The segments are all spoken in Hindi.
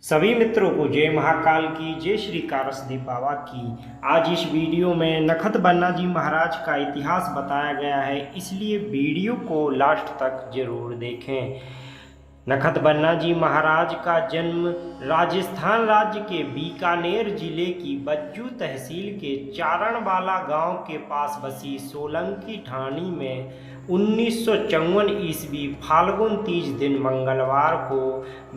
सभी मित्रों को जय महाकाल की, जय श्री कारसदेव बाबा की। आज इस वीडियो में नखत बन्ना जी महाराज का इतिहास बताया गया है, इसलिए वीडियो को लास्ट तक जरूर देखें। नखत बन्ना जी महाराज का जन्म राजस्थान राज्य के बीकानेर जिले की बज्जू तहसील के चारणवाला गांव के पास बसी सोलंकी ठाणी में 1954 ईस्वी फाल्गुन 30 दिन मंगलवार को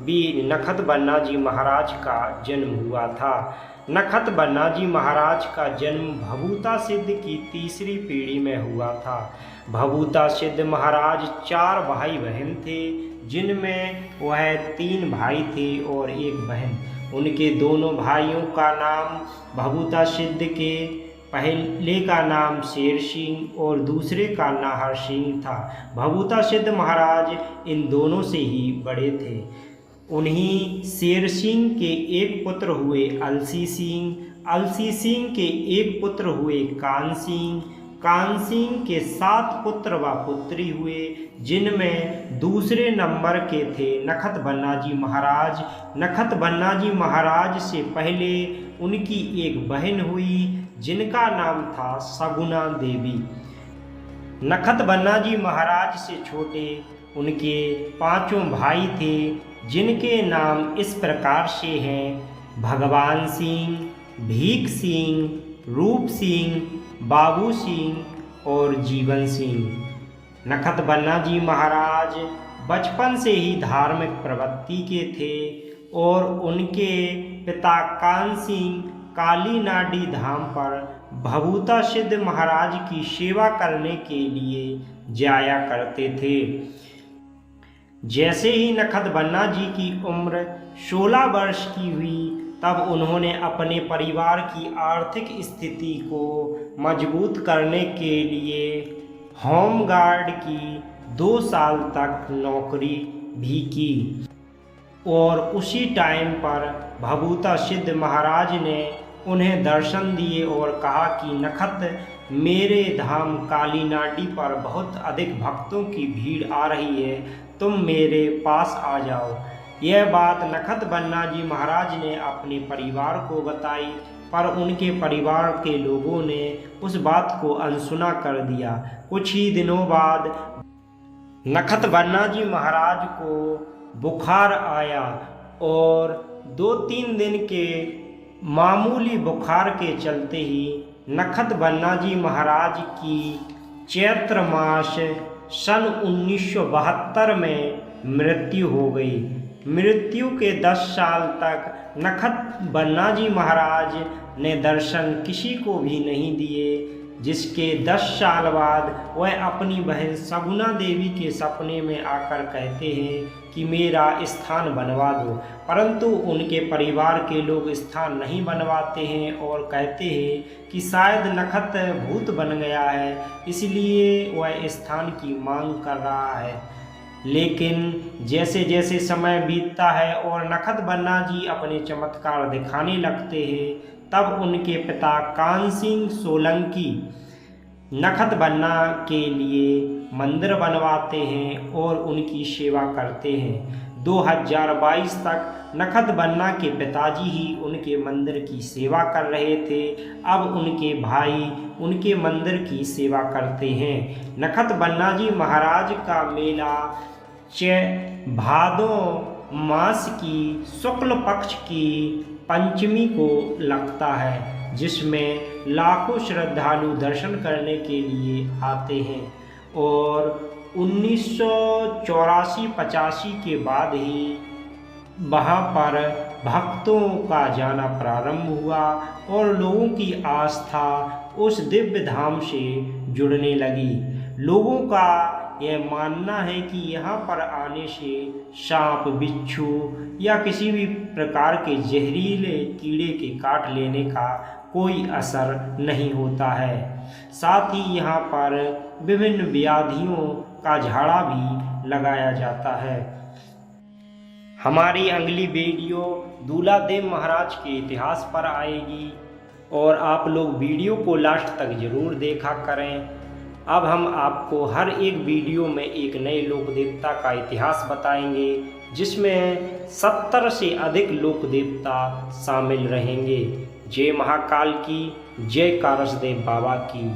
भी नखत बन्ना जी महाराज का जन्म हुआ था। नखत बन्ना जी महाराज का जन्म भभूता सिद्ध की तीसरी पीढ़ी में हुआ था। भभूता सिद्ध महाराज 4 भाई बहन थे, जिनमें वह 3 भाई थे और 1 बहन। उनके दोनों भाइयों का नाम भभूता सिद्ध के पहले का नाम शेर सिंह और दूसरे का नाहर सिंह था। भभूता सिद्ध महाराज इन दोनों से ही बड़े थे। उन्हीं शेर सिंह के 1 पुत्र हुए अलसी सिंह, अलसी सिंह के 1 पुत्र हुए कान सिंह, कान सिंह के 7 पुत्र व पुत्री हुए, जिनमें दूसरे नंबर के थे नखत बन्ना जी महाराज। नखत बन्ना जी महाराज से पहले उनकी 1 बहन हुई, जिनका नाम था सगुना देवी। नखत बन्ना जी महाराज से छोटे उनके 5 भाई थे, जिनके नाम इस प्रकार से हैं: भगवान सिंह, भीख सिंह, रूप सिंह, बाबू सिंह और जीवन सिंह। नखत बन्ना जी महाराज बचपन से ही धार्मिक प्रवृत्ति के थे और उनके पिता कान सिंह काली नाडी धाम पर भभूता सिद्ध महाराज की सेवा करने के लिए जाया करते थे। जैसे ही नखत बन्ना जी की उम्र 16 वर्ष की हुई, तब उन्होंने अपने परिवार की आर्थिक स्थिति को मजबूत करने के लिए होम गार्ड की 2 साल तक नौकरी भी की। और उसी टाइम पर भभूता सिद्ध महाराज ने उन्हें दर्शन दिए और कहा कि नखत, मेरे धाम काली नाडी पर बहुत अधिक भक्तों की भीड़ आ रही है, तुम मेरे पास आ जाओ। यह बात नखत बन्ना जी महाराज ने अपने परिवार को बताई, पर उनके परिवार के लोगों ने उस बात को अनसुना कर दिया। कुछ ही दिनों बाद नखत बन्ना जी महाराज को बुखार आया और 2-3 दिन के मामूली बुखार के चलते ही नखत बन्ना जी महाराज की चैत्र मास सन 1972 में मृत्यु हो गई। मृत्यु के 10 साल तक नखत बन्ना जी महाराज ने दर्शन किसी को भी नहीं दिए, जिसके 10 साल बाद वह अपनी बहन सगुना देवी के सपने में आकर कहते हैं कि मेरा स्थान बनवा दो, परंतु उनके परिवार के लोग स्थान नहीं बनवाते हैं और कहते हैं कि शायद नखत भूत बन गया है, इसलिए वह स्थान की मांग कर रहा है। लेकिन जैसे जैसे समय बीतता है और नखत बन्ना जी अपने चमत्कार दिखाने लगते हैं, तब उनके पिता कान सिंह सोलंकी नखत बन्ना के लिए मंदिर बनवाते हैं और उनकी सेवा करते हैं। 2022 तक नखत बन्ना के पिताजी ही उनके मंदिर की सेवा कर रहे थे। अब उनके भाई उनके मंदिर की सेवा करते हैं। नखत बन्ना जी महाराज का मेला भादो मास की शुक्ल पक्ष की पंचमी को लगता है, जिसमें लाखों श्रद्धालु दर्शन करने के लिए आते हैं। और 1984-85 के बाद ही वहाँ पर भक्तों का जाना प्रारंभ हुआ और लोगों की आस्था उस दिव्य धाम से जुड़ने लगी। लोगों का यह मानना है कि यहाँ पर आने से सांप, बिच्छू या किसी भी प्रकार के जहरीले कीड़े के काट लेने का कोई असर नहीं होता है। साथ ही यहाँ पर विभिन्न व्याधियों का झाड़ा भी लगाया जाता है। हमारी अगली वीडियो दूलादेव महाराज के इतिहास पर आएगी और आप लोग वीडियो को लास्ट तक ज़रूर देखा करें। अब हम आपको हर एक वीडियो में एक नए लोक देवता का इतिहास बताएंगे, जिसमें 70 से अधिक लोक देवता शामिल रहेंगे। जय महाकाल की, जय कारसदेव बाबा की।